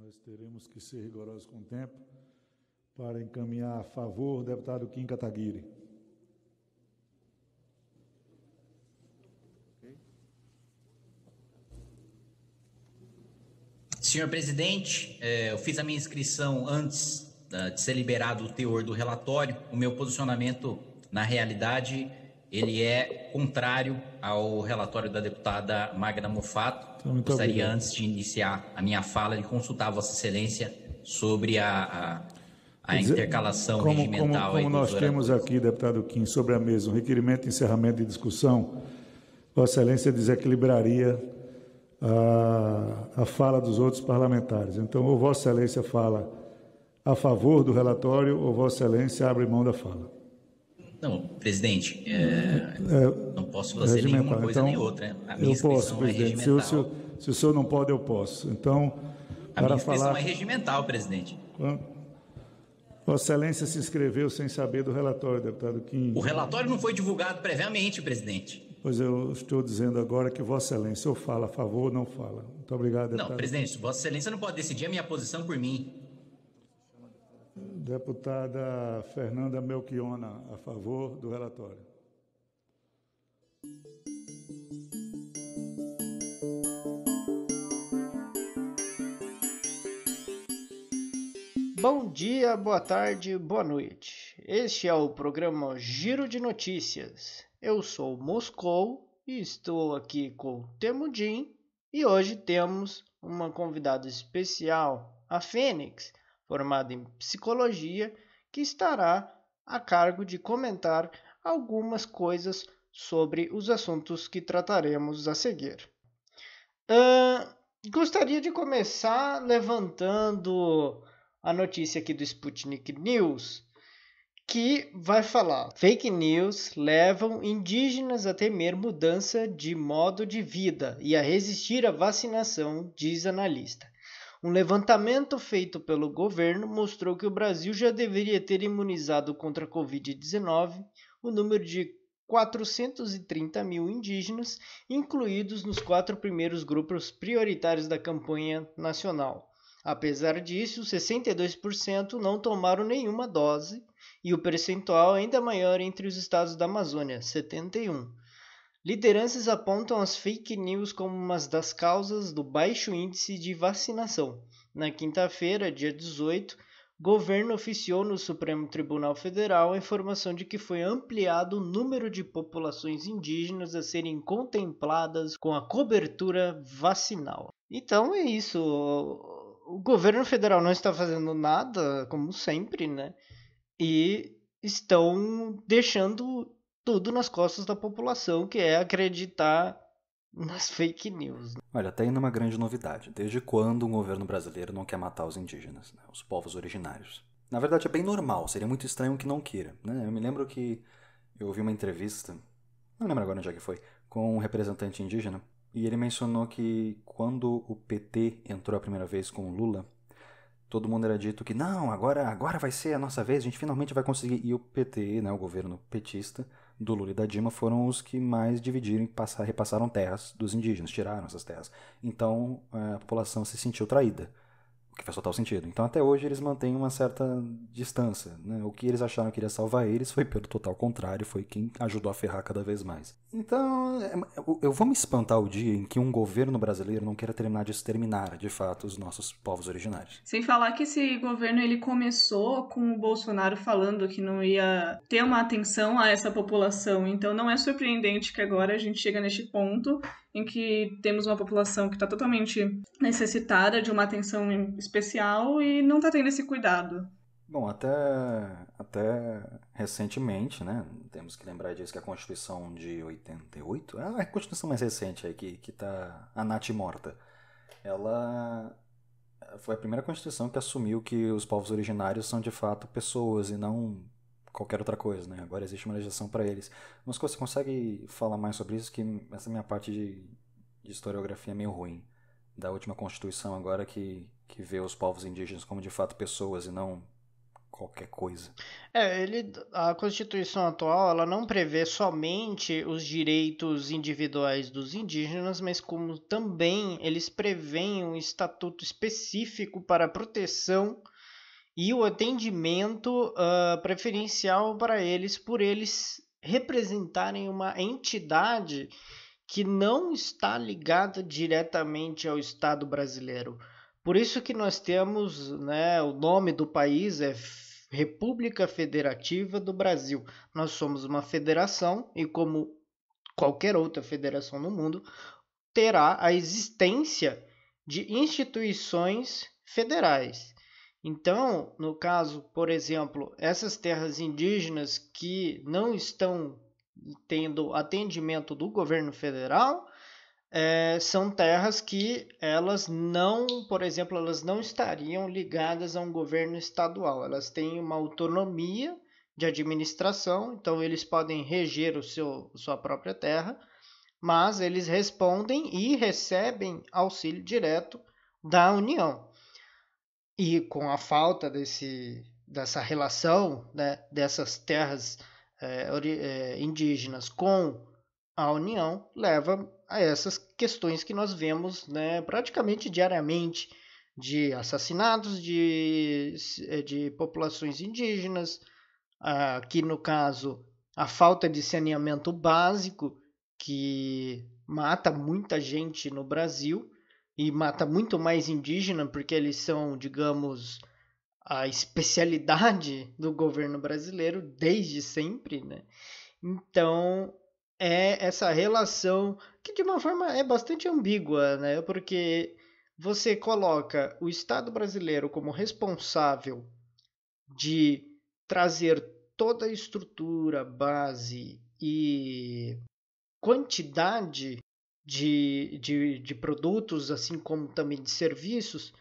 Nós teremos que ser rigorosos com o tempo para encaminhar a favor o deputado Kim Kataguiri. Senhor presidente, eu fiz a minha inscrição antes de ser liberado o teor do relatório. O meu posicionamento, na realidade, ele é contrário ao relatório da deputada Magda Mufato. Muito Gostaria, obrigado. antes de iniciar a minha fala, de consultar a Vossa Excelência sobre a intercalação regimental. Como nós temos aqui, deputado Kim, sobre a mesa um requerimento de encerramento de discussão, Vossa Excelência desequilibraria a fala dos outros parlamentares. Então, ou Vossa Excelência fala a favor do relatório, ou Vossa Excelência abre mão da fala. Não, presidente, não posso fazer nenhuma coisa nem outra. A minha eu posso, presidente. Se o senhor não pode, eu posso. Então, a minha inscrição é regimental, presidente. Vossa Excelência se inscreveu sem saber do relatório, deputado Kim. O relatório não foi divulgado previamente, presidente. Pois eu estou dizendo agora que Vossa Excelência ou fala a favor ou não fala. Muito obrigado, deputado. Não, presidente, Vossa Excelência não pode decidir a minha posição por mim. Deputada Fernanda Melchiona, a favor do relatório. Bom dia, boa tarde, boa noite. Este é o programa Giro de Notícias. Eu sou Moscou e estou aqui com Temudin e hoje temos uma convidada especial, a Fênix, formada em Psicologia, que estará a cargo de comentar algumas coisas sobre os assuntos que trataremos a seguir. Gostaria de começar levantando a notícia aqui do Sputnik News, que vai falar: fake news levam indígenas a temer mudança de modo de vida e a resistir à vacinação, diz analista. Um levantamento feito pelo governo mostrou que o Brasil já deveria ter imunizado contra a Covid-19 o número de 430 mil indígenas, incluídos nos 4 primeiros grupos prioritários da campanha nacional. Apesar disso, 62% não tomaram nenhuma dose e o percentual é ainda maior entre os estados da Amazônia, 71%. Lideranças apontam as fake news como uma das causas do baixo índice de vacinação. Na quinta-feira, dia 18, o governo oficiou no Supremo Tribunal Federal a informação de que foi ampliado o número de populações indígenas a serem contempladas com a cobertura vacinal. Então é isso. O governo federal não está fazendo nada, como sempre, né? E estão deixando tudo nas costas da população, que é acreditar nas fake news. Olha, tá indo uma grande novidade. Desde quando um governo brasileiro não quer matar os indígenas, né? Os povos originários? Na verdade é bem normal, seria muito estranho que não queira, né? Eu me lembro que eu ouvi uma entrevista, não lembro agora onde é que foi, com um representante indígena, e ele mencionou que quando o PT entrou a primeira vez com o Lula, todo mundo era dito que não, agora vai ser a nossa vez, a gente finalmente vai conseguir. E o PT, né, o governo petista do Lula e da Dilma, foram os que mais dividiram e repassaram terras dos indígenas, tiraram essas terras. Então a população se sentiu traída, o que faz total sentido. Então até hoje eles mantêm uma certa distância, né? O que eles acharam que iria salvar eles foi pelo total contrário, foi quem ajudou a ferrar cada vez mais. Então eu vou me espantar o dia em que um governo brasileiro não queira terminar de exterminar, de fato, os nossos povos originários. Sem falar que esse governo ele começou com o Bolsonaro falando que não ia ter uma atenção a essa população, então não é surpreendente que agora a gente chega neste ponto em que temos uma população que está totalmente necessitada de uma atenção especial e não está tendo esse cuidado. Bom, até recentemente, né, temos que lembrar disso, que a Constituição de 88, a Constituição mais recente aí, que tá a Nath morta, ela foi a primeira Constituição que assumiu que os povos originários são de fato pessoas e não qualquer outra coisa, né? Agora existe uma legislação para eles. Mas você consegue falar mais sobre isso? Que essa minha parte de historiografia é meio ruim. Da última Constituição agora que vê os povos indígenas como de fato pessoas e não qualquer coisa. A Constituição atual ela não prevê somente os direitos individuais dos indígenas, mas como também eles prevêem um estatuto específico para a proteção e o atendimento preferencial para eles, por eles representarem uma entidade que não está ligada diretamente ao Estado brasileiro. Por isso que nós temos, né, o nome do país é República Federativa do Brasil. Nós somos uma federação e, como qualquer outra federação no mundo, terá a existência de instituições federais. Então, no caso, por exemplo, essas terras indígenas que não estão tendo atendimento do governo federal, são terras que elas não, por exemplo, elas não estariam ligadas a um governo estadual. Elas têm uma autonomia de administração, então eles podem reger sua própria terra, mas eles respondem e recebem auxílio direto da União. E com a falta dessa relação, né, dessas terras indígenas com a União, leva a essas questões que nós vemos, né, praticamente diariamente, de assassinatos de populações indígenas, aqui no caso a falta de saneamento básico, que mata muita gente no Brasil e mata muito mais indígena, porque eles são, digamos, a especialidade do governo brasileiro desde sempre, né? Então, essa relação que de uma forma é bastante ambígua, né? Porque você coloca o Estado brasileiro como responsável de trazer toda a estrutura, base e quantidade de produtos, assim como também de serviços,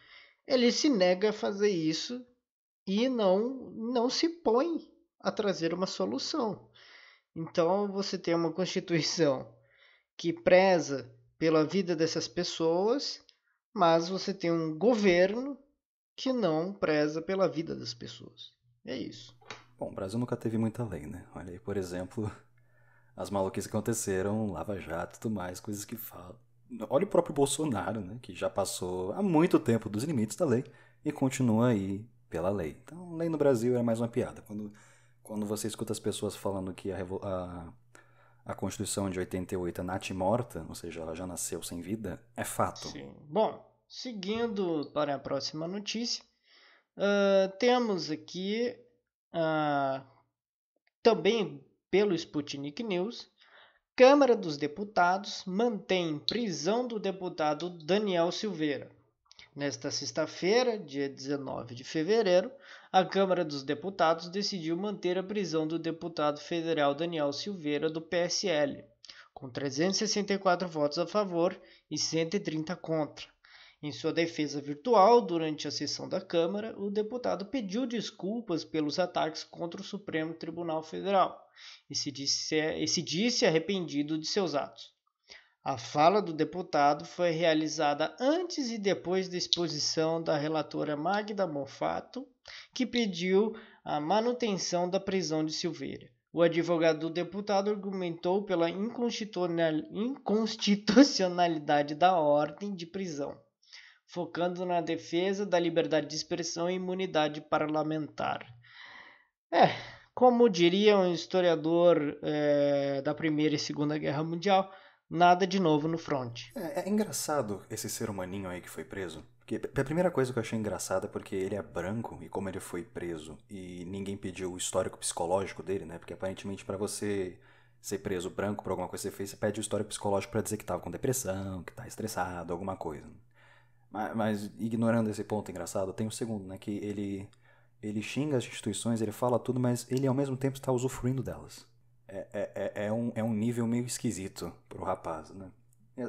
ele se nega a fazer isso e não se põe a trazer uma solução. Então você tem uma Constituição que preza pela vida dessas pessoas, mas você tem um governo que não preza pela vida das pessoas. É isso. Bom, o Brasil nunca teve muita lei, né? Olha aí, por exemplo, as maluquices que aconteceram, Lava Jato e tudo mais, coisas que falam. Olha o próprio Bolsonaro, né? Que já passou há muito tempo dos limites da lei e continua aí pela lei. Então, lei no Brasil é mais uma piada. Quando você escuta as pessoas falando que a Constituição de 88 é natimorta, ou seja, ela já nasceu sem vida, é fato. Sim. Bom, seguindo para a próxima notícia, temos aqui também pelo Sputnik News, Câmara dos Deputados mantém prisão do deputado Daniel Silveira. Nesta sexta-feira, dia 19 de fevereiro, a Câmara dos Deputados decidiu manter a prisão do deputado federal Daniel Silveira, do PSL, com 364 votos a favor e 130 contra. Em sua defesa virtual, durante a sessão da Câmara, o deputado pediu desculpas pelos ataques contra o Supremo Tribunal Federal e se disse arrependido de seus atos. A fala do deputado foi realizada antes e depois da exposição da relatora Magda Mofato, que pediu a manutenção da prisão de Silveira. O advogado do deputado argumentou pela inconstitucionalidade da ordem de prisão, focando na defesa da liberdade de expressão e imunidade parlamentar. Como diria um historiador da Primeira e Segunda Guerra Mundial, nada de novo no front. É engraçado esse ser humaninho aí que foi preso. Porque a primeira coisa que eu achei engraçada é porque ele é branco e como ele foi preso e ninguém pediu o histórico psicológico dele, né? Porque aparentemente pra você ser preso branco por alguma coisa que você fez, você pede o histórico psicológico pra dizer que tava com depressão, que tá estressado, alguma coisa. Mas ignorando esse ponto engraçado, tem o segundo, né? Que ele xinga as instituições, ele fala tudo, mas ele ao mesmo tempo está usufruindo delas. É um nível meio esquisito pro rapaz, né?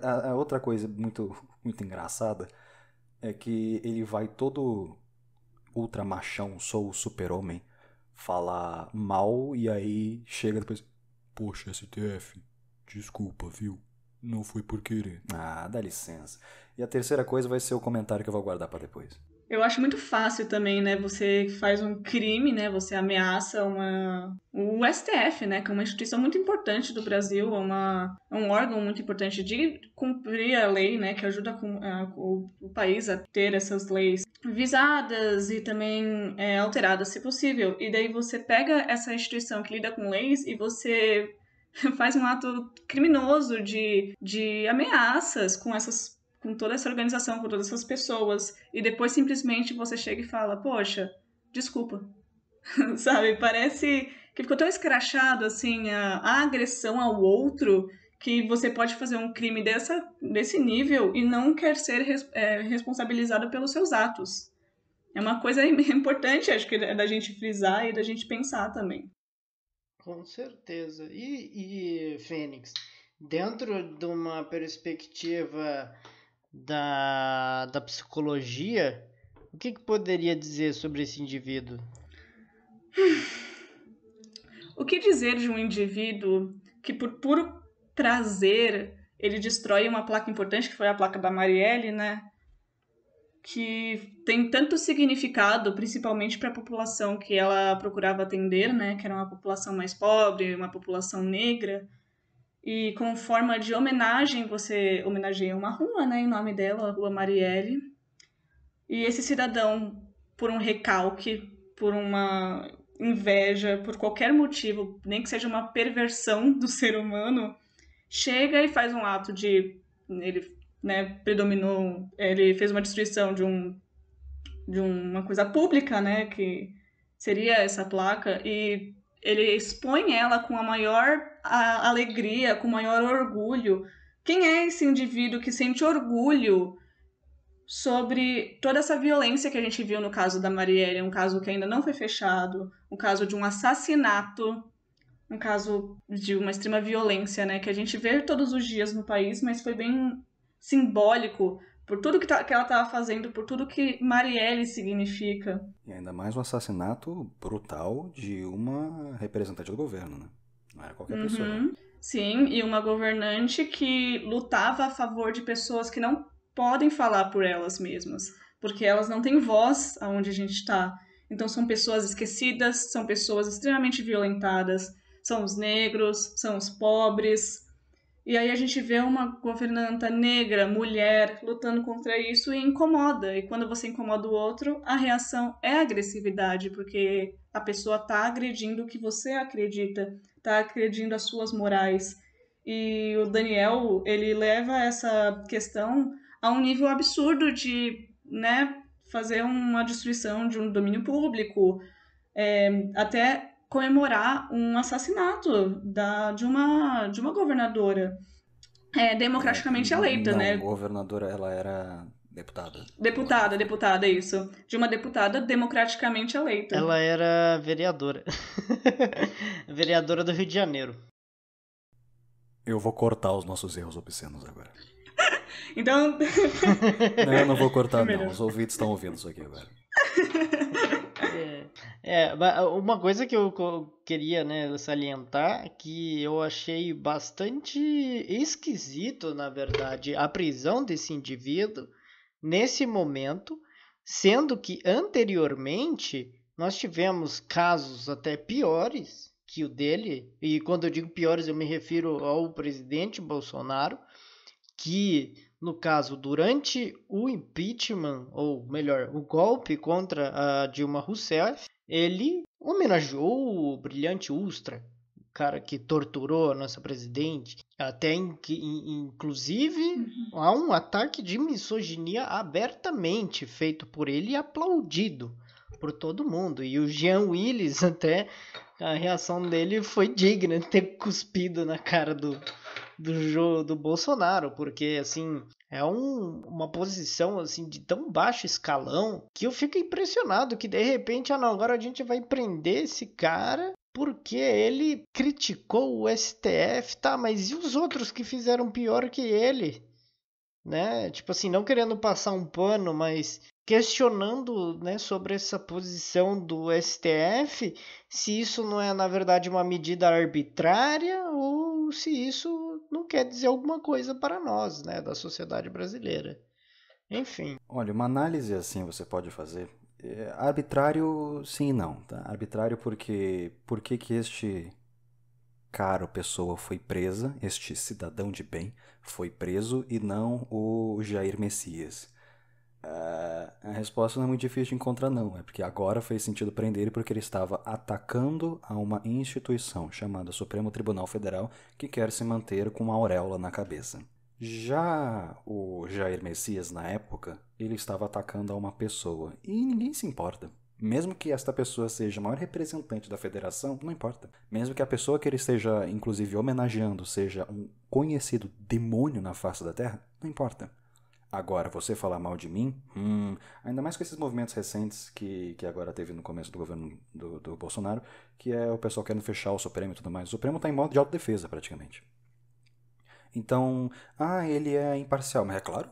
A outra coisa muito, muito engraçada é que ele vai todo ultra machão, sou o super-homem, falar mal e aí chega depois... Poxa, STF, desculpa, viu? Não foi por querer. Ah, dá licença. E a terceira coisa vai ser o comentário que eu vou guardar pra depois. Eu acho muito fácil também, né? Você faz um crime, né? Você ameaça o STF, né? Que é uma instituição muito importante do Brasil, é um órgão muito importante de cumprir a lei, né? Que ajuda o país a ter essas leis visadas e também alteradas, se possível. E daí você pega essa instituição que lida com leis e você faz um ato criminoso de ameaças com toda essa organização, com todas essas pessoas, e depois simplesmente você chega e fala, poxa, desculpa, sabe? Parece que ficou tão escrachado, assim, a agressão ao outro, que você pode fazer um crime desse nível e não quer ser responsabilizado pelos seus atos. É uma coisa importante, acho que, da gente frisar e da gente pensar também. Com certeza. E Fênix, dentro de uma perspectiva da psicologia, o que poderia dizer sobre esse indivíduo? O que dizer de um indivíduo que, por puro prazer, ele destrói uma placa importante, que foi a placa da Marielle, né? Que tem tanto significado, principalmente para a população que ela procurava atender, né? Que era uma população mais pobre, uma população negra. E como forma de homenagem, você homenageia uma rua, né, em nome dela, a Rua Marielle. E esse cidadão, por um recalque, por uma inveja, por qualquer motivo, nem que seja uma perversão do ser humano, chega e faz um ato de... Ele, né, predominou... Ele fez uma destruição de uma coisa pública, né, que seria essa placa, e ele expõe ela com a maior alegria, com o maior orgulho. Quem é esse indivíduo que sente orgulho sobre toda essa violência que a gente viu no caso da Marielle, um caso que ainda não foi fechado, um caso de um assassinato, um caso de uma extrema violência, né, que a gente vê todos os dias no país, mas foi bem simbólico por tudo que ela estava fazendo, por tudo que Marielle significa. E ainda mais um assassinato brutal de uma representante do governo, né? Não era qualquer pessoa. Sim, e uma governante que lutava a favor de pessoas que não podem falar por elas mesmas, porque elas não têm voz aonde a gente está. Então são pessoas esquecidas, são pessoas extremamente violentadas, são os negros, são os pobres. E aí a gente vê uma governanta negra, mulher, lutando contra isso e incomoda. E quando você incomoda o outro, a reação é agressividade, porque a pessoa está agredindo o que você acredita, está agredindo as suas morais. E o Daniel, ele leva essa questão a um nível absurdo de, né, fazer uma destruição de um domínio público, até comemorar um assassinato de uma governadora democraticamente eleita, não, né? Governadora, ela era deputada. Deputada, isso. De uma deputada democraticamente eleita. Ela era vereadora. Vereadora do Rio de Janeiro. Eu vou cortar os nossos erros obscenos agora. Então... Não, eu não vou cortar, não. Os ouvintes estão ouvindo isso aqui agora. Uma coisa que eu queria, né, salientar, que eu achei bastante esquisito, na verdade, a prisão desse indivíduo nesse momento, sendo que anteriormente nós tivemos casos até piores que o dele, e quando eu digo piores eu me refiro ao presidente Bolsonaro, que no caso, durante o impeachment, ou melhor, o golpe contra a Dilma Rousseff, ele homenageou o brilhante Ustra, o cara que torturou a nossa presidente. Até inclusive há um ataque de misoginia abertamente feito por ele e aplaudido por todo mundo. E o Jean Willis, até a reação dele foi digna de ter cuspido na cara do Bolsonaro, porque assim é uma posição assim de tão baixo escalão que eu fico impressionado que de repente agora a gente vai prender esse cara porque ele criticou o STF, tá? Mas e os outros que fizeram pior que ele, né? Tipo assim, não querendo passar um pano, mas questionando, né, sobre essa posição do STF, se isso não é na verdade uma medida arbitrária ou se isso não quer dizer alguma coisa para nós, né, da sociedade brasileira. Enfim. Olha, uma análise assim você pode fazer. Arbitrário, sim e não. Tá? Arbitrário porque por que este cara ou pessoa foi presa, este cidadão de bem foi preso e não o Jair Messias? A resposta não é muito difícil de encontrar, não. É porque agora fez sentido prender ele porque ele estava atacando a uma instituição chamada Supremo Tribunal Federal que quer se manter com uma auréola na cabeça. Já o Jair Messias, na época, ele estava atacando a uma pessoa e ninguém se importa. Mesmo que esta pessoa seja a maior representante da federação, não importa. Mesmo que a pessoa que ele esteja, inclusive, homenageando seja um conhecido demônio na face da Terra, não importa. Agora, você falar mal de mim, ainda mais com esses movimentos recentes que agora teve no começo do governo do Bolsonaro, que é o pessoal querendo fechar o Supremo e tudo mais. O Supremo está em modo de autodefesa, praticamente. Então, ele é imparcial, mas é claro.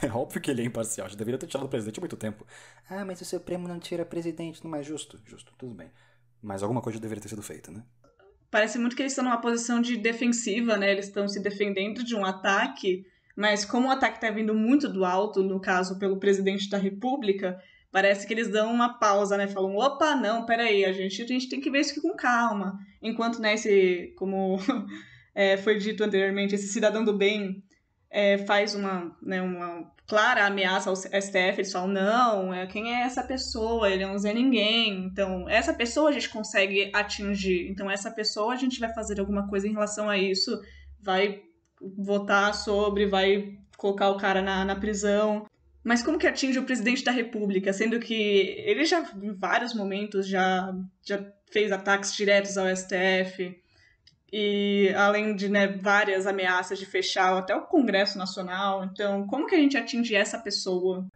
É óbvio que ele é imparcial, já deveria ter tirado o presidente há muito tempo. Mas o Supremo não tira presidente, não é justo. Justo, tudo bem. Mas alguma coisa deveria ter sido feita, né? Parece muito que eles estão numa posição de defensiva, né? Eles estão se defendendo de um ataque, mas como o ataque está vindo muito do alto, no caso, pelo presidente da República, parece que eles dão uma pausa, né? Falam, opa, não, peraí, a gente tem que ver isso aqui com calma. Enquanto, né, como foi dito anteriormente, esse cidadão do bem faz uma clara ameaça ao STF, eles falam, não, quem é essa pessoa? Ele é um Zé Ninguém. Então, essa pessoa a gente consegue atingir. Então, essa pessoa a gente vai fazer alguma coisa em relação a isso, vai votar sobre, vai colocar o cara na prisão. Mas como que atinge o presidente da República? Sendo que ele já, em vários momentos, já fez ataques diretos ao STF. E além de várias ameaças de fechar até o Congresso Nacional. Então, como que a gente atinge essa pessoa?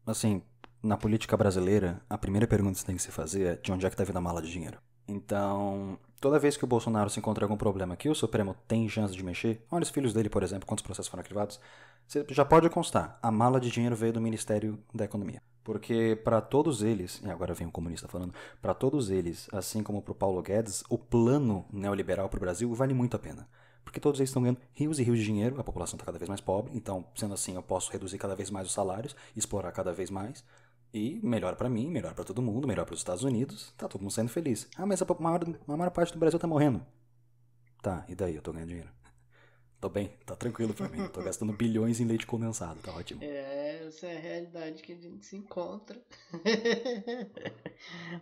Assim, na política brasileira, a primeira pergunta que você tem que se fazer é de onde é que está vindo a mala de dinheiro. Então, toda vez que o Bolsonaro se encontra algum problema que o Supremo tem chance de mexer, olha os filhos dele, por exemplo, quantos processos foram arquivados, você já pode constar, a mala de dinheiro veio do Ministério da Economia. Porque para todos eles, e agora vem um comunista falando, para todos eles, assim como para o Paulo Guedes, o plano neoliberal para o Brasil vale muito a pena. Porque todos eles estão ganhando rios e rios de dinheiro, a população está cada vez mais pobre, então, sendo assim, eu posso reduzir cada vez mais os salários, explorar cada vez mais, e melhor para mim, melhor para todo mundo, melhor para os Estados Unidos, tá todo mundo sendo feliz. Mas a maior parte do Brasil tá morrendo. Tá, e daí? Eu tô ganhando dinheiro. Tô bem, tá tranquilo pra mim. Eu tô gastando bilhões em leite condensado, tá ótimo. Essa é a realidade que a gente se encontra.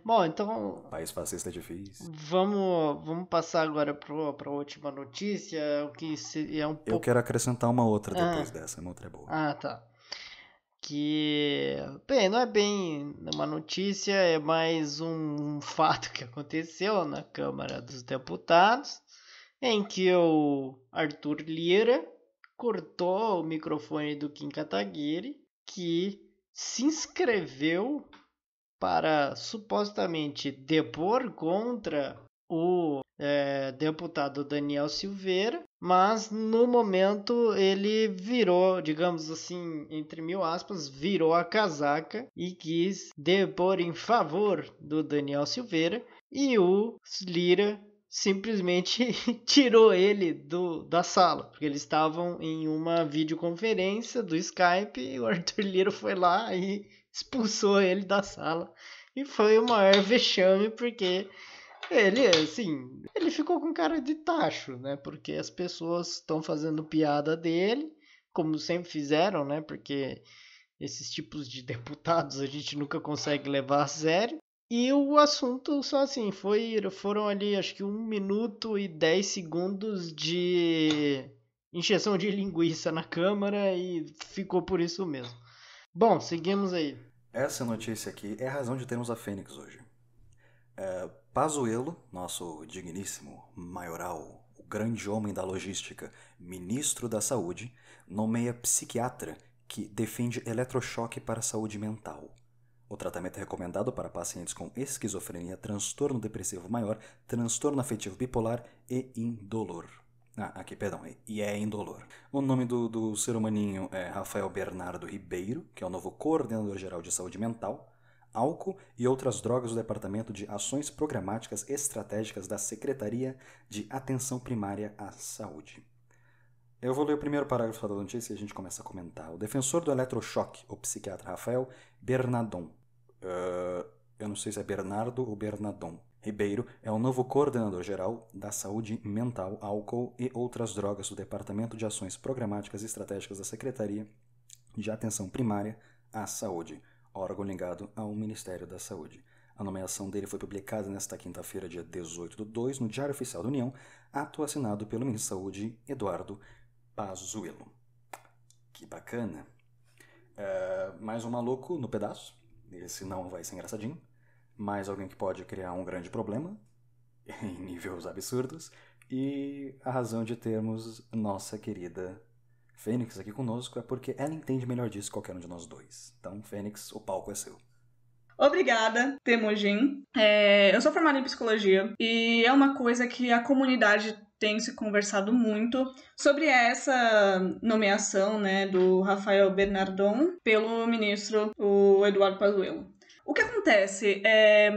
Bom, então... País fascista é difícil. Vamos passar agora pra última notícia, o que é um pouco... Eu quero acrescentar uma outra depois dessa, uma outra é boa. Tá. Que, bem, não é bem uma notícia, é mais um fato que aconteceu na Câmara dos Deputados, em que o Arthur Lira cortou o microfone do Kim Kataguiri, que se inscreveu para supostamente depor contra o deputado Daniel Silveira, mas no momento ele virou, digamos assim, entre mil aspas, virou a casaca e quis depor em favor do Daniel Silveira, e o Lira simplesmente tirou ele da sala, porque eles estavam em uma videoconferência do Skype e o Arthur Lira foi lá e expulsou ele da sala. E foi o maior vexame, porque ele ficou com cara de tacho, né? Porque as pessoas estão fazendo piada dele, como sempre fizeram, né? Porque esses tipos de deputados a gente nunca consegue levar a sério. E o assunto só assim, foram ali acho que 1 minuto e 10 segundos de encheção de linguiça na Câmara e ficou por isso mesmo. Bom, seguimos aí. Essa notícia aqui é a razão de termos a Fênix hoje. Pazuello, nosso digníssimo maioral, o grande homem da logística, ministro da saúde, nomeia psiquiatra que defende eletrochoque para a saúde mental. O tratamento é recomendado para pacientes com esquizofrenia, transtorno depressivo maior, transtorno afetivo bipolar e indolor. E é indolor. O nome do ser humaninho é Rafael Bernardo Ribeiro, que é o novo coordenador geral de saúde mental, álcool e outras drogas do Departamento de Ações Programáticas Estratégicas da Secretaria de Atenção Primária à Saúde. Eu vou ler o primeiro parágrafo da notícia e a gente começa a comentar. O defensor do eletrochoque, o psiquiatra Rafael Bernardon, eu não sei se é Bernardo ou Bernardon, Ribeiro, é o novo coordenador-geral da Saúde Mental, Álcool e Outras Drogas do Departamento de Ações Programáticas e Estratégicas da Secretaria de Atenção Primária à Saúde, órgão ligado ao Ministério da Saúde. A nomeação dele foi publicada nesta quinta-feira, dia 18/2, no Diário Oficial da União, ato assinado pelo ministro da Saúde, Eduardo Pazuello. Que bacana. Mais um maluco no pedaço. Esse não vai ser engraçadinho. Mais alguém que pode criar um grande problema, em níveis absurdos. E a razão de termos nossa querida Fênix aqui conosco é porque ela entende melhor disso que qualquer um de nós dois. Então, Fênix, o palco é seu. Obrigada, Temujin. Eu sou formada em psicologia e é uma coisa que a comunidade tem se conversado muito sobre essa nomeação, né, do Rafael Bernardon pelo ministro, o Eduardo Pazuello. O que acontece é,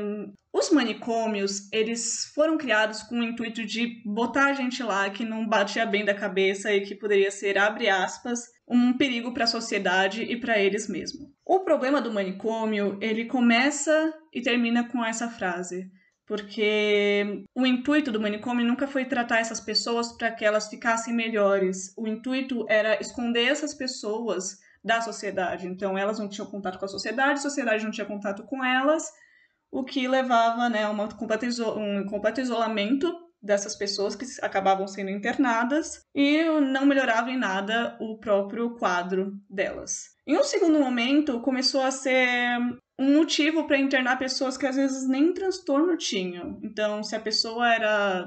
os manicômios, eles foram criados com o intuito de botar a gente lá que não batia bem da cabeça e que poderia ser, abre aspas, um perigo para a sociedade e para eles mesmos. O problema do manicômio, ele começa e termina com essa frase, porque o intuito do manicômio nunca foi tratar essas pessoas para que elas ficassem melhores. O intuito era esconder essas pessoas da sociedade. Então, elas não tinham contato com a sociedade não tinha contato com elas, o que levava, né, a um completo isolamento dessas pessoas que acabavam sendo internadas e não melhorava em nada o próprio quadro delas. Em um segundo momento, começou a ser um motivo para internar pessoas que às vezes nem transtorno tinham. Então, se a pessoa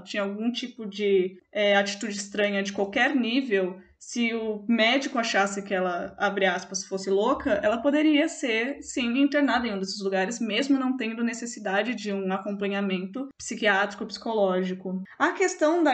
tinha algum tipo de atitude estranha de qualquer nível, se o médico achasse que ela, abre aspas, fosse louca, ela poderia ser, sim, internada em um desses lugares, mesmo não tendo necessidade de um acompanhamento psiquiátrico, psicológico. A questão da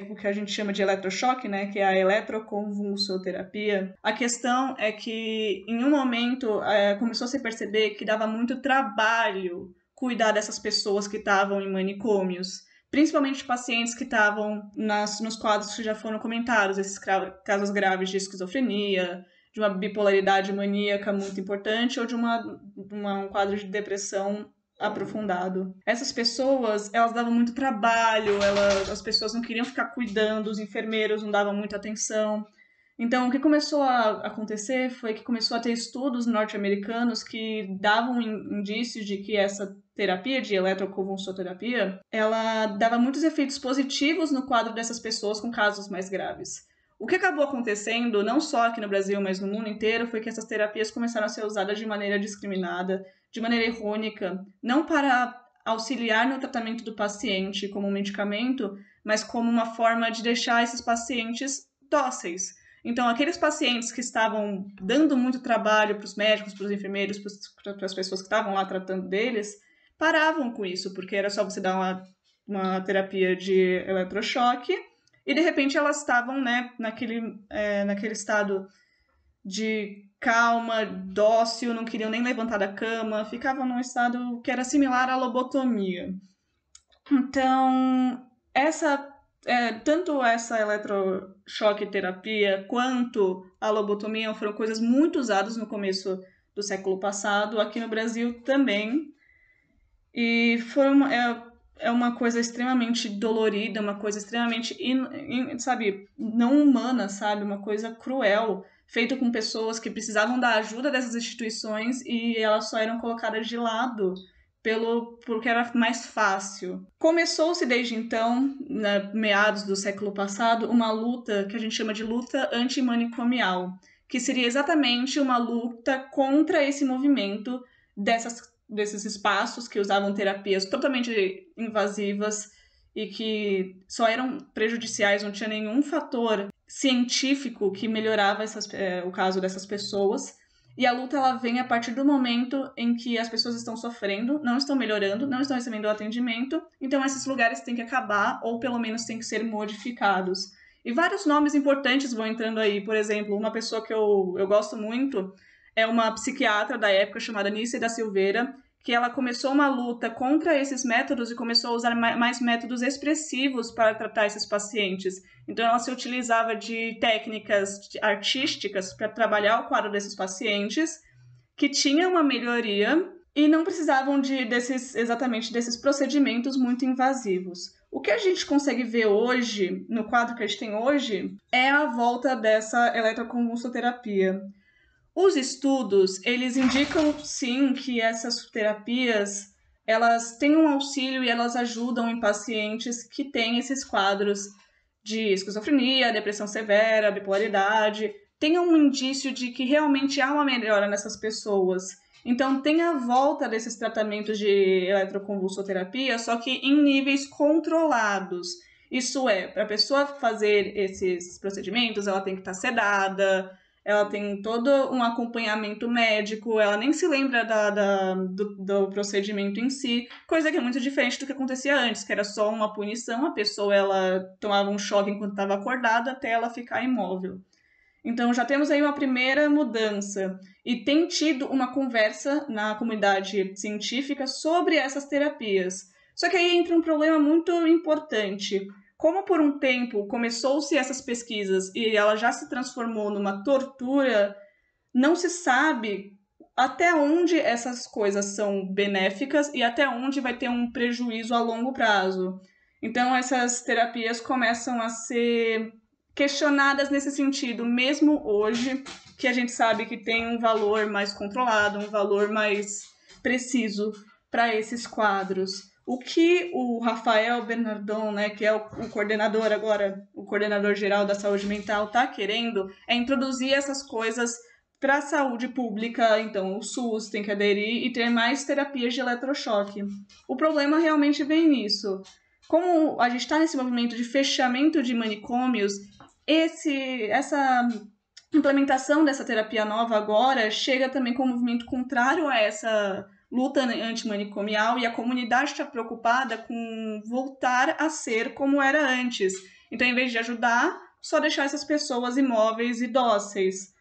o que a gente chama de eletrochoque, né, que é a eletroconvulsoterapia, a questão é que, em um momento, começou a se perceber que dava muito trabalho cuidar dessas pessoas que estavam em manicômios, principalmente pacientes que estavam nos quadros que já foram comentados, esses casos graves de esquizofrenia, de uma bipolaridade maníaca muito importante ou de um quadro de depressão aprofundado. Essas pessoas, elas davam muito trabalho, as pessoas não queriam ficar cuidando, os enfermeiros não davam muita atenção. Então, o que começou a acontecer foi que começou a ter estudos norte-americanos que davam indícios de que essa terapia de eletroconvulsoterapia, ela dava muitos efeitos positivos no quadro dessas pessoas com casos mais graves. O que acabou acontecendo, não só aqui no Brasil, mas no mundo inteiro, foi que essas terapias começaram a ser usadas de maneira discriminada, de maneira errônica, não para auxiliar no tratamento do paciente como um medicamento, mas como uma forma de deixar esses pacientes dóceis. Então, aqueles pacientes que estavam dando muito trabalho para os médicos, para os enfermeiros, para as pessoas que estavam lá tratando deles, paravam com isso, porque era só você dar uma terapia de eletrochoque e, de repente, elas estavam, né, naquele estado de calma, dócil, não queriam nem levantar da cama, ficavam num estado que era similar à lobotomia. Então, tanto essa eletrochoque terapia quanto a lobotomia foram coisas muito usadas no começo do século passado, aqui no Brasil também. E é uma coisa extremamente dolorida, uma coisa extremamente, não humana, sabe? Uma coisa cruel, feita com pessoas que precisavam da ajuda dessas instituições e elas só eram colocadas de lado porque era mais fácil. Começou-se desde então, meados do século passado, uma luta que a gente chama de luta antimanicomial, que seria exatamente uma luta contra esse movimento desses espaços que usavam terapias totalmente invasivas e que só eram prejudiciais, não tinha nenhum fator científico que melhorava o caso dessas pessoas. E a luta ela vem a partir do momento em que as pessoas estão sofrendo, não estão melhorando, não estão recebendo o atendimento, então esses lugares têm que acabar ou pelo menos têm que ser modificados. E vários nomes importantes vão entrando aí, por exemplo, uma pessoa que eu gosto muito é uma psiquiatra da época chamada Nícia da Silveira, que ela começou uma luta contra esses métodos e começou a usar mais métodos expressivos para tratar esses pacientes. Então, ela se utilizava de técnicas artísticas para trabalhar o quadro desses pacientes, que tinha uma melhoria e não precisavam exatamente desses procedimentos muito invasivos. O que a gente consegue ver hoje, no quadro que a gente tem hoje, é a volta dessa eletroconvulsoterapia. Os estudos, eles indicam, sim, que essas terapias, elas têm um auxílio e elas ajudam em pacientes que têm esses quadros de esquizofrenia, depressão severa, bipolaridade. Tem um indício de que realmente há uma melhora nessas pessoas. Então, tem a volta desses tratamentos de eletroconvulsoterapia, só que em níveis controlados. Isso é, para a pessoa fazer esses procedimentos, ela tem que estar sedada, ela tem todo um acompanhamento médico, ela nem se lembra do procedimento em si, coisa que é muito diferente do que acontecia antes, que era só uma punição, a pessoa ela tomava um choque enquanto estava acordada até ela ficar imóvel. Então, já temos aí uma primeira mudança. E tem tido uma conversa na comunidade científica sobre essas terapias. Só que aí entra um problema muito importante. Como por um tempo começou-se essas pesquisas e ela já se transformou numa tortura, não se sabe até onde essas coisas são benéficas e até onde vai ter um prejuízo a longo prazo. Então, essas terapias começam a ser questionadas nesse sentido, mesmo hoje, que a gente sabe que tem um valor mais controlado, um valor mais preciso para esses quadros. O que o Rafael Bernardon, né, que é o coordenador agora, o coordenador geral da saúde mental, está querendo é introduzir essas coisas para a saúde pública. Então, o SUS tem que aderir e ter mais terapias de eletrochoque. O problema realmente vem nisso. Como a gente está nesse movimento de fechamento de manicômios, essa implementação dessa terapia nova agora chega também com um movimento contrário a essa luta antimanicomial, e a comunidade está preocupada com voltar a ser como era antes. Então, em vez de ajudar, só deixar essas pessoas imóveis e dóceis.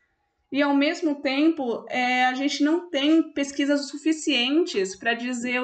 E, ao mesmo tempo, a gente não tem pesquisas suficientes para dizer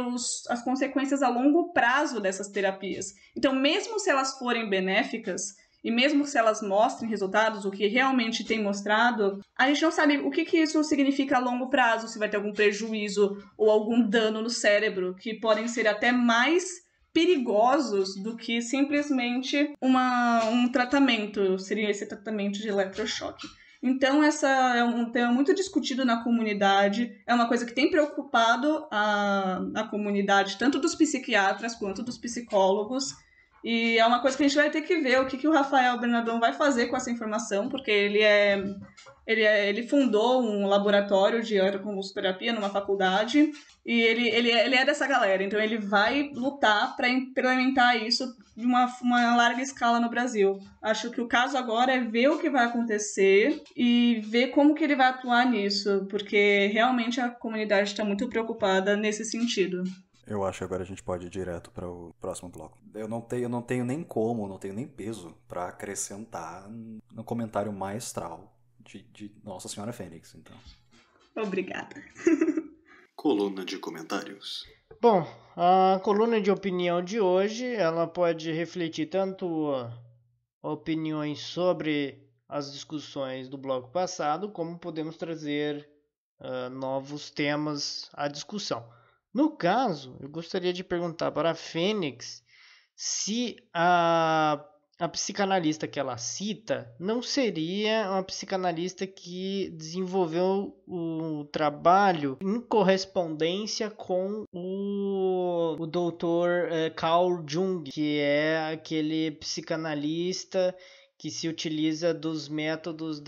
as consequências a longo prazo dessas terapias. Então, mesmo se elas forem benéficas, e mesmo se elas mostrem resultados, o que realmente tem mostrado, a gente não sabe o que isso significa a longo prazo, se vai ter algum prejuízo ou algum dano no cérebro, que podem ser até mais perigosos do que simplesmente um tratamento, seria esse tratamento de eletrochoque. Então, essa é um tema muito discutido na comunidade, é uma coisa que tem preocupado a comunidade, tanto dos psiquiatras quanto dos psicólogos, e é uma coisa que a gente vai ter que ver o que o Rafael Bernardon vai fazer com essa informação, porque ele fundou um laboratório de eletroconvulsoterapia numa faculdade, e ele é dessa galera, então ele vai lutar para implementar isso de uma larga escala no Brasil. Acho que o caso agora é ver o que vai acontecer e ver como que ele vai atuar nisso, porque realmente a comunidade está muito preocupada nesse sentido. Eu acho que agora a gente pode ir direto para o próximo bloco. Eu não tenho nem peso para acrescentar no comentário maestral de Nossa Senhora Fênix, então. Obrigada. Coluna de comentários. Bom, a coluna de opinião de hoje, ela pode refletir tanto opiniões sobre as discussões do bloco passado, como podemos trazer novos temas à discussão. No caso, eu gostaria de perguntar para a Fênix se a psicanalista que ela cita não seria uma psicanalista que desenvolveu o trabalho em correspondência com o Dr. Carl Jung, que é aquele psicanalista que se utiliza dos métodos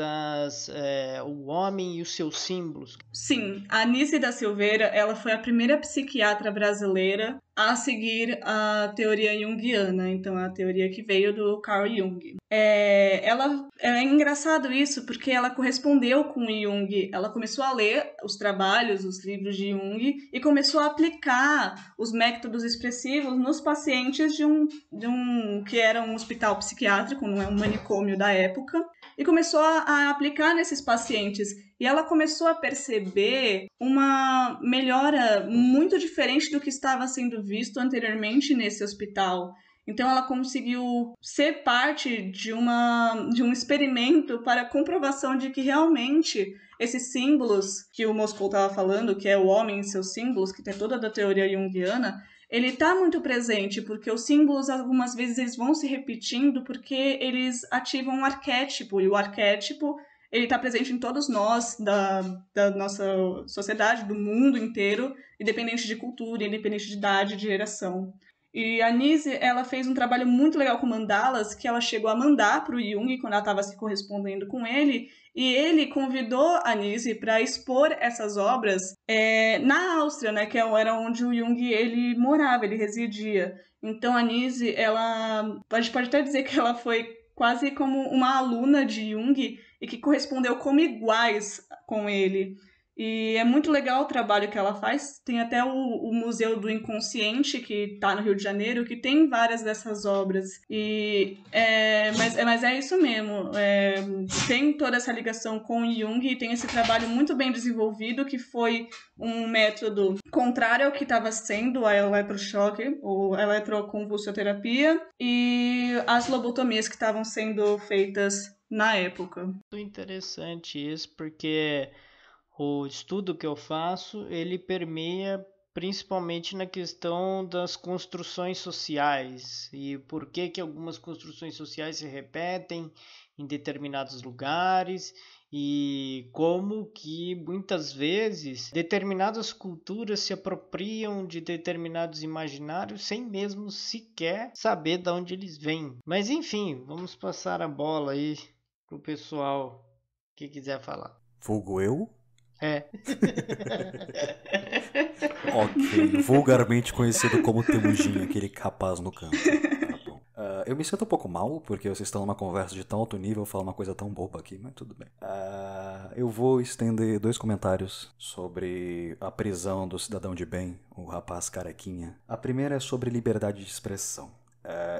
o homem e os seus símbolos. Sim, a Anice da Silveira, ela foi a primeira psiquiatra brasileira a seguir a teoria junguiana, então a teoria que veio do Carl Jung. É engraçado isso, porque ela correspondeu com o Jung, ela começou a ler os trabalhos, os livros de Jung, e começou a aplicar os métodos expressivos nos pacientes de um que era um hospital psiquiátrico, não é um manicômio da época, e começou a aplicar nesses pacientes. e ela começou a perceber uma melhora muito diferente do que estava sendo visto anteriormente nesse hospital. Então ela conseguiu ser parte de um experimento para a comprovação de que realmente esses símbolos que o Moscou estava falando, que é o homem e seus símbolos, que tem toda a teoria junguiana, ele está muito presente, porque os símbolos, algumas vezes, eles vão se repetindo porque eles ativam um arquétipo, e o arquétipo ele está presente em todos nós, da nossa sociedade, do mundo inteiro, independente de cultura, independente de idade, de geração. E a Nise, ela fez um trabalho muito legal com mandalas, que ela chegou a mandar para o Jung, quando ela estava se correspondendo com ele, e ele convidou a Nise para expor essas obras na Áustria, né, que era onde o Jung ele morava, ele residia. Então a Nise, a gente pode até dizer que ela foi quase como uma aluna de Jung e que correspondeu como iguais com ele. E é muito legal o trabalho que ela faz. Tem até o Museu do Inconsciente, que está no Rio de Janeiro, que tem várias dessas obras. Mas é isso mesmo. Tem toda essa ligação com o Jung e tem esse trabalho muito bem desenvolvido, que foi um método contrário ao que estava sendo a eletrochoque, ou eletroconvulsioterapia, e as lobotomias que estavam sendo feitas na época. Muito interessante isso, porque o estudo que eu faço, ele permeia principalmente na questão das construções sociais e por que algumas construções sociais se repetem em determinados lugares e como que muitas vezes determinadas culturas se apropriam de determinados imaginários sem mesmo sequer saber de onde eles vêm. Mas enfim, vamos passar a bola aí pro pessoal que quiser falar. Vulgo eu? É. Ok, vulgarmente conhecido como Temujin, aquele capaz no canto. Tá bom. Eu me sinto um pouco mal, porque vocês estão numa conversa de tão alto nível, falar uma coisa tão boba aqui, mas tudo bem. Eu vou estender 2 comentários sobre a prisão do cidadão de bem, o rapaz carequinha. A primeira é sobre liberdade de expressão.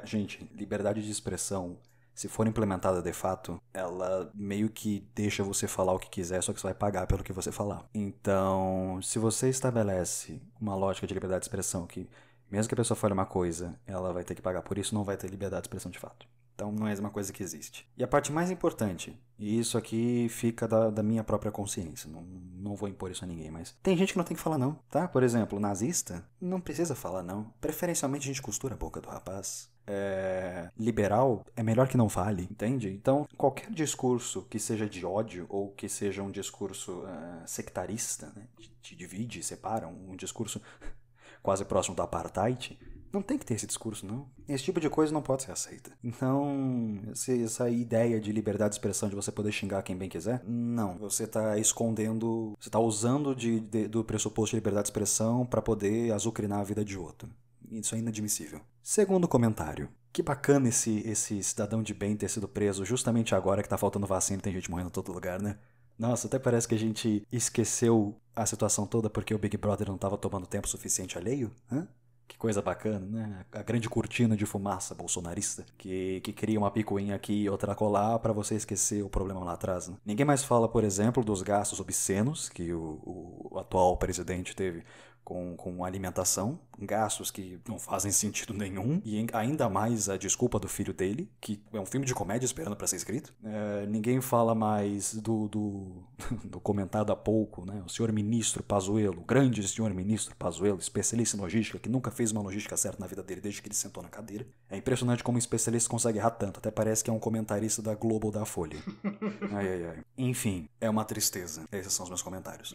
Gente, liberdade de expressão, se for implementada de fato, ela meio que deixa você falar o que quiser, só que você vai pagar pelo que você falar. Então, se você estabelece uma lógica de liberdade de expressão que, mesmo que a pessoa fale uma coisa, ela vai ter que pagar por isso, não vai ter liberdade de expressão de fato. Então, não é uma coisa que existe. E a parte mais importante, e isso aqui fica da minha própria consciência, não vou impor isso a ninguém, mas tem gente que não tem que falar não, tá? Por exemplo, nazista, não precisa falar não. Preferencialmente a gente costura a boca do rapaz. Liberal é melhor que não fale, entende? Então, qualquer discurso que seja de ódio ou que seja um discurso sectarista, né? Te divide, separa, um discurso quase próximo do apartheid, não tem que ter esse discurso, não. Esse tipo de coisa não pode ser aceita. Então, essa ideia de liberdade de expressão, de você poder xingar quem bem quiser, não. Você está escondendo, você está usando do pressuposto de liberdade de expressão para poder azucrinar a vida de outro. Isso é inadmissível. Segundo comentário. Que bacana esse cidadão de bem ter sido preso justamente agora que tá faltando vacina e tem gente morrendo em todo lugar, né? Nossa, até parece que a gente esqueceu a situação toda porque o Big Brother não tava tomando tempo suficiente alheio, hã? Que coisa bacana, né? A grande cortina de fumaça bolsonarista que cria uma picuinha aqui e outra colar pra você esquecer o problema lá atrás, né? Ninguém mais fala, por exemplo, dos gastos obscenos que o atual presidente teve com alimentação, gastos que não fazem sentido nenhum, e ainda mais a desculpa do filho dele, que é um filme de comédia esperando para ser escrito. Ninguém fala mais do comentado há pouco, né? O senhor ministro Pazuello, o grande senhor ministro Pazuello, especialista em logística, que nunca fez uma logística certa na vida dele desde que ele sentou na cadeira. É impressionante como um especialista consegue errar tanto, até parece que é um comentarista da Globo ou da Folha. Ai. Enfim, é uma tristeza. Esses são os meus comentários.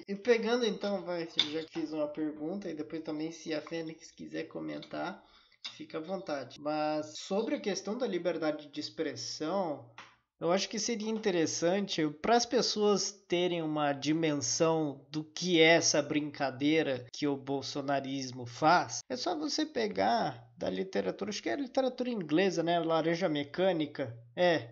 E pegando então, já que fiz uma pergunta, e depois também se a Fênix quiser comentar, fica à vontade. Mas sobre a questão da liberdade de expressão, eu acho que seria interessante para as pessoas terem uma dimensão do que é essa brincadeira que o bolsonarismo faz. É só você pegar da literatura, acho que é a literatura inglesa, né? Laranja Mecânica.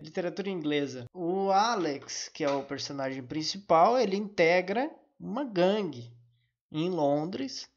Literatura inglesa. O Alex, que é o personagem principal, ele integra uma gangue em Londres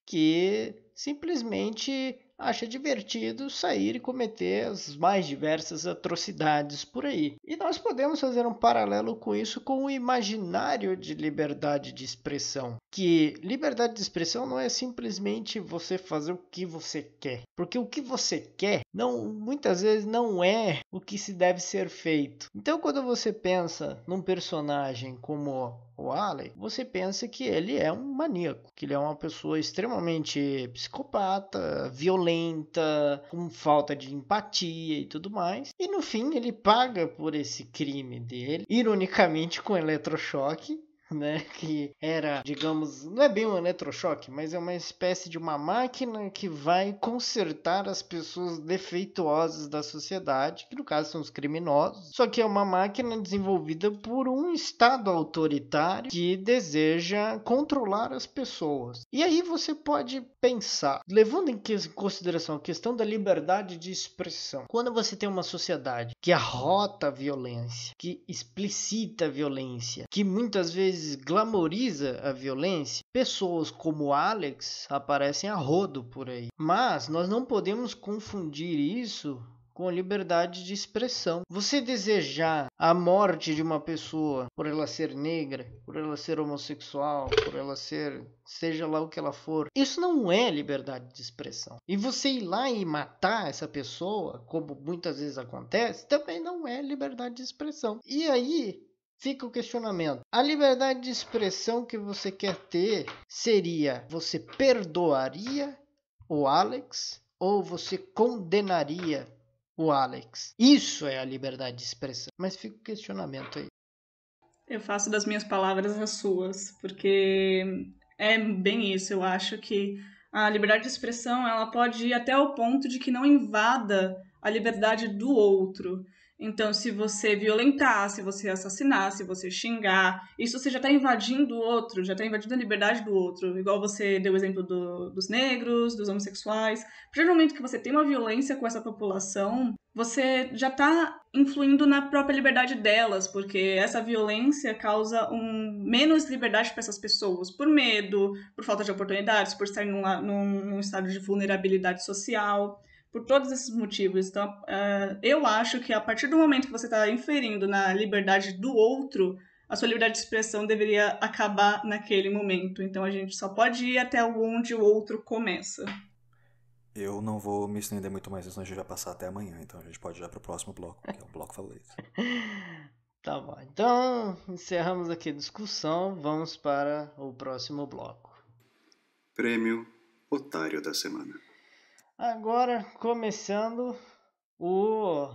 que simplesmente acha divertido sair e cometer as mais diversas atrocidades por aí. E nós podemos fazer um paralelo com isso com o imaginário de liberdade de expressão. Que liberdade de expressão não é simplesmente você fazer o que você quer. Porque o que você quer muitas vezes não é o que se deve ser feito. Então quando você pensa num personagem como o Alex, você pensa que ele é um maníaco, que ele é uma pessoa extremamente psicopata, violenta, com falta de empatia e tudo mais. E no fim ele paga por esse crime dele, ironicamente com eletrochoque, né, que era, digamos, não é bem um eletrochoque, mas é uma espécie de uma máquina que vai consertar as pessoas defeituosas da sociedade, que no caso são os criminosos, só que é uma máquina desenvolvida por um estado autoritário que deseja controlar as pessoas. E aí você pode pensar, levando em consideração a questão da liberdade de expressão, quando você tem uma sociedade que arrota a violência, que explicita a violência, que muitas vezes glamoriza a violência, pessoas como Alex aparecem a rodo por aí. Mas nós não podemos confundir isso com a liberdade de expressão. Você desejar a morte de uma pessoa por ela ser negra, por ela ser homossexual, por ela ser seja lá o que ela for, isso não é liberdade de expressão. E você ir lá e matar essa pessoa, como muitas vezes acontece, também não é liberdade de expressão. E aí fica o questionamento. A liberdade de expressão que você quer ter seria: você perdoaria o Alex ou você condenaria o Alex? Isso é a liberdade de expressão. Mas fica o questionamento aí. Eu faço das minhas palavras as suas, porque é bem isso. Eu acho que a liberdade de expressão ela pode ir até o ponto de que não invada a liberdade do outro. Então, se você violentar, se você assassinar, se você xingar, isso você já está invadindo o outro, já está invadindo a liberdade do outro. Igual você deu o exemplo dos negros, dos homossexuais. A partir do momento que você tem uma violência com essa população, você já está influindo na própria liberdade delas, porque essa violência causa menos liberdade para essas pessoas, por medo, por falta de oportunidades, por estar num estado de vulnerabilidade social. Por todos esses motivos. Então, eu acho que a partir do momento que você está inferindo na liberdade do outro, a sua liberdade de expressão deveria acabar naquele momento. Então, a gente só pode ir até onde o outro começa. Eu não vou me estender muito mais, senão a gente vai passar até amanhã. Então, a gente pode ir para o próximo bloco, que é o bloco favorito. Tá bom. Então, encerramos aqui a discussão. Vamos para o próximo bloco. Prêmio Otário da Semana. Agora, começando o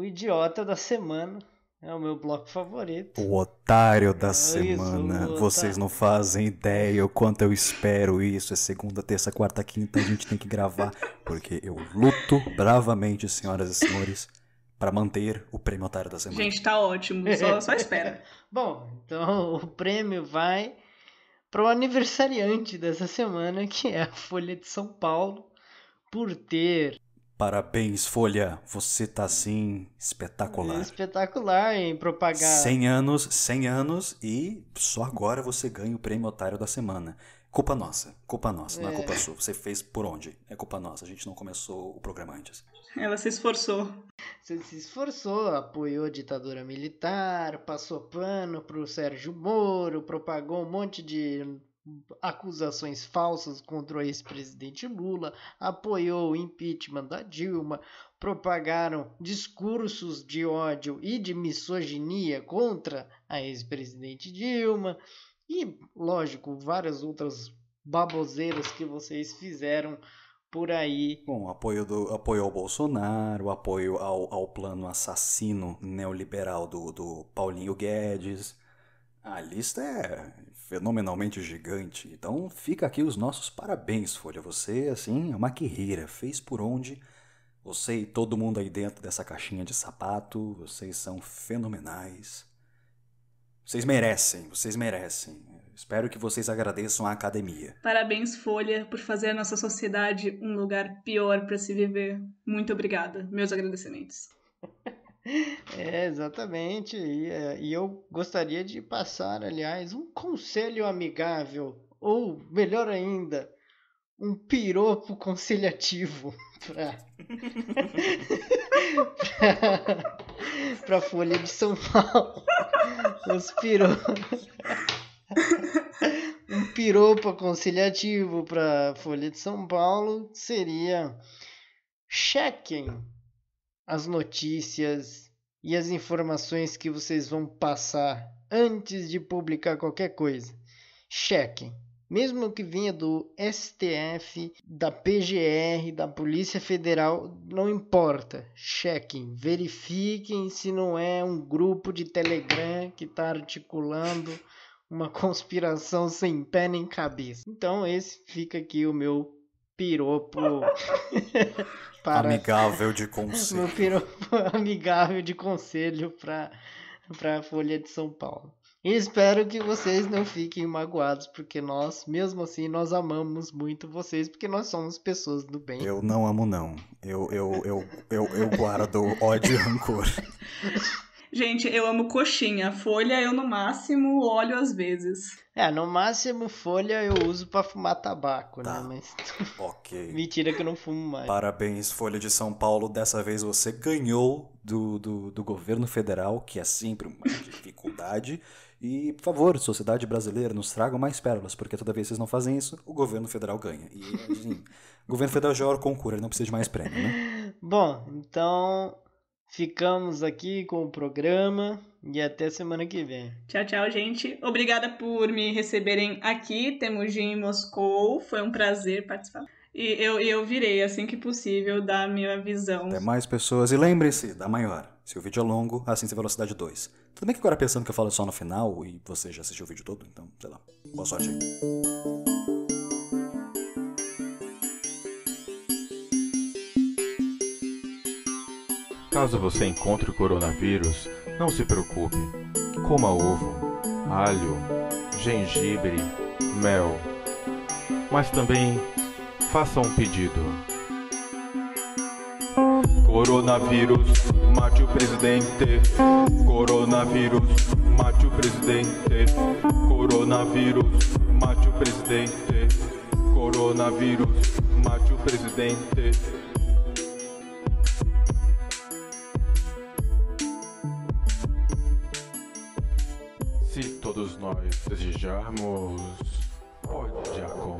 idiota da semana. É o meu bloco favorito. O otário da semana. Vocês não fazem ideia o quanto eu espero isso. É segunda, terça, quarta, quinta. A gente tem que gravar. Porque eu luto bravamente, senhoras e senhores, para manter o prêmio otário da semana. Gente, tá ótimo. Só espera. Bom, então o prêmio vai para o aniversariante dessa semana, que é a Folha de São Paulo, por ter... Parabéns, Folha. Você tá, assim, espetacular. Espetacular em propagar... 100 anos e só agora você ganha o prêmio otário da semana. Culpa nossa, não é culpa sua. Você fez por onde? É culpa nossa, a gente não começou o programa antes. Ela se esforçou. Você se esforçou, apoiou a ditadura militar, passou pano pro Sérgio Moro, propagou um monte de acusações falsas contra o ex-presidente Lula, apoiou o impeachment da Dilma, propagaram discursos de ódio e de misoginia contra a ex-presidente Dilma e, lógico, várias outras baboseiras que vocês fizeram por aí. Bom, apoio ao Bolsonaro, apoio ao plano assassino neoliberal do Paulinho Guedes. A lista é fenomenalmente gigante. Então fica aqui os nossos parabéns, Folha. Você, assim, é uma guerreira. Fez por onde. Você e todo mundo aí dentro dessa caixinha de sapato. Vocês são fenomenais. Vocês merecem. Espero que vocês agradeçam a academia. Parabéns, Folha, por fazer a nossa sociedade um lugar pior para se viver. Muito obrigada. Meus agradecimentos. Exatamente. E eu gostaria de passar, aliás, um conselho amigável, ou melhor ainda, um piropo conciliativo para Folha de São Paulo. Um piropo conciliativo para Folha de São Paulo seria: chequem as notícias e as informações que vocês vão passar antes de publicar qualquer coisa. Chequem. Mesmo que venha do STF, da PGR, da Polícia Federal, não importa. Chequem, verifiquem se não é um grupo de Telegram que está articulando uma conspiração sem pé nem cabeça. Então esse fica aqui o meu piropo amigável de conselho. Meu piropo amigável de conselho para a Folha de São Paulo. E espero que vocês não fiquem magoados, porque nós, mesmo assim, nós amamos muito vocês, porque nós somos pessoas do bem. Eu não amo, não. Eu guardo ódio e rancor. Gente, eu amo coxinha. Folha eu no máximo olho às vezes. No máximo folha eu uso pra fumar tabaco, tá, né? Mas ok. Mentira que eu não fumo mais. Parabéns, Folha de São Paulo. Dessa vez você ganhou do governo federal, que é sempre uma dificuldade. E, por favor, sociedade brasileira, nos tragam mais pérolas, porque toda vez que vocês não fazem isso, o governo federal ganha. E, assim, o governo federal já é o concurso, ele não precisa de mais prêmio, né? Bom, então ficamos aqui com o programa e até semana que vem. Tchau, tchau, gente. Obrigada por me receberem aqui, Temujin em Moscou. Foi um prazer participar. E eu virei, assim que possível, dar minha visão. Até mais pessoas. E lembre-se, da maior. Se o vídeo é longo, assiste a velocidade 2. Tudo bem que agora pensando que eu falo só no final e você já assistiu o vídeo todo, então, sei lá. Boa sorte aí. Caso você encontre o coronavírus, não se preocupe. Coma ovo, alho, gengibre, mel. Mas também faça um pedido. Coronavírus, mate o presidente. Coronavírus, mate o presidente. Coronavírus, mate o presidente. Coronavírus, mate o presidente. Se todos nós desejarmos, pode acontecer.